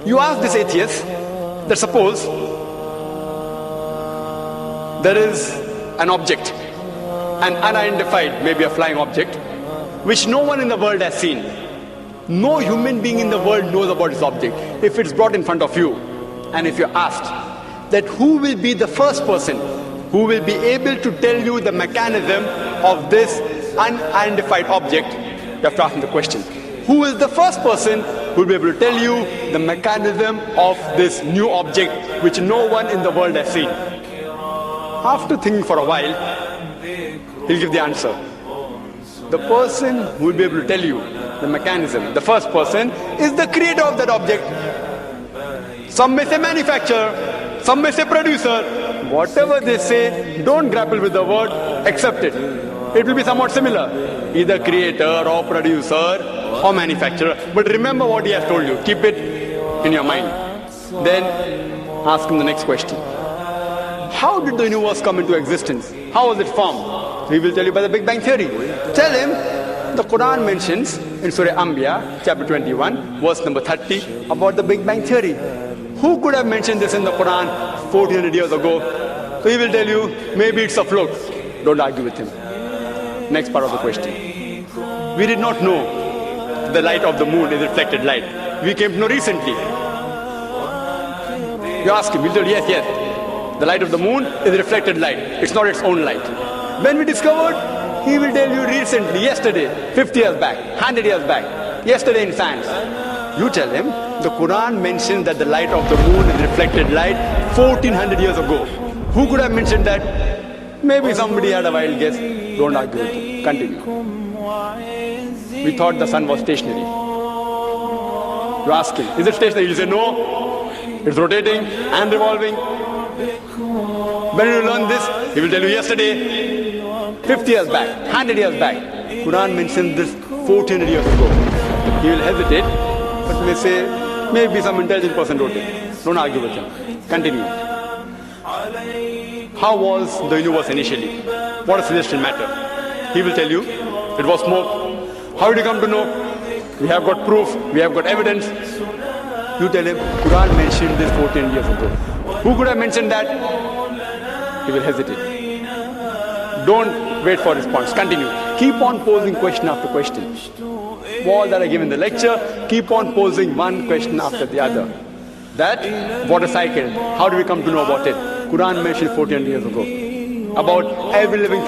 You ask this atheist that suppose there is an object, an unidentified, maybe a flying object, which no one in the world has seen. No human being in the world knows about this object. If it's brought in front of you, and if you're asked that who will be the first person who will be able to tell you the mechanism of this unidentified object, you have to ask him the question. Who is the first person who will be able to tell you the mechanism of this new object which no one in the world has seen? After thinking for a while, he'll give the answer. The person who will be able to tell you the mechanism, the first person, is the creator of that object. Some may say manufacturer, some may say producer. Whatever they say, don't grapple with the word, accept it. It will be somewhat similar. Either creator or producer or manufacturer. But remember what he has told you. Keep it in your mind. Then ask him the next question. How did the universe come into existence? How was it formed? He will tell you by the Big Bang Theory. Tell him the Quran mentions in Surah Anbiya, chapter 21, verse number 30, about the Big Bang Theory. Who could have mentioned this in the Quran 1400 years ago? So he will tell you, maybe it's a fluke. Don't argue with him. Next part of the question. We did not know the light of the moon is reflected light. We came to know recently. You ask him, he'll tell you, yes. The light of the moon is reflected light. It's not its own light. When we discovered, he will tell you recently, yesterday, 50 years back, 100 years back, yesterday in science. You tell him, the Quran mentions that the light of the moon is reflected light 1400 years ago. Who could have mentioned that? Maybe somebody had a wild guess. Don't argue with him. Continue. We thought the sun was stationary. You ask him, is it stationary? He'll say, no, it's rotating and revolving. When you learn this, he will tell you yesterday, 50 years back, 100 years back. Quran mentioned this 1400 years ago. He will hesitate, but may say, maybe some intelligent person wrote it. Don't argue with him. Continue. How was the universe initially? What is celestial matter? He will tell you, it was smoke. How did you come to know? We have got proof, we have got evidence. You tell him, Quran mentioned this 14 years ago. Who could have mentioned that? He will hesitate. Don't wait for response. Continue. Keep on posing question after question. All that I give in the lecture, keep on posing one question after the other. That, water cycle, how do we come to know about it? Quran mentioned 14 years ago. About every living thing.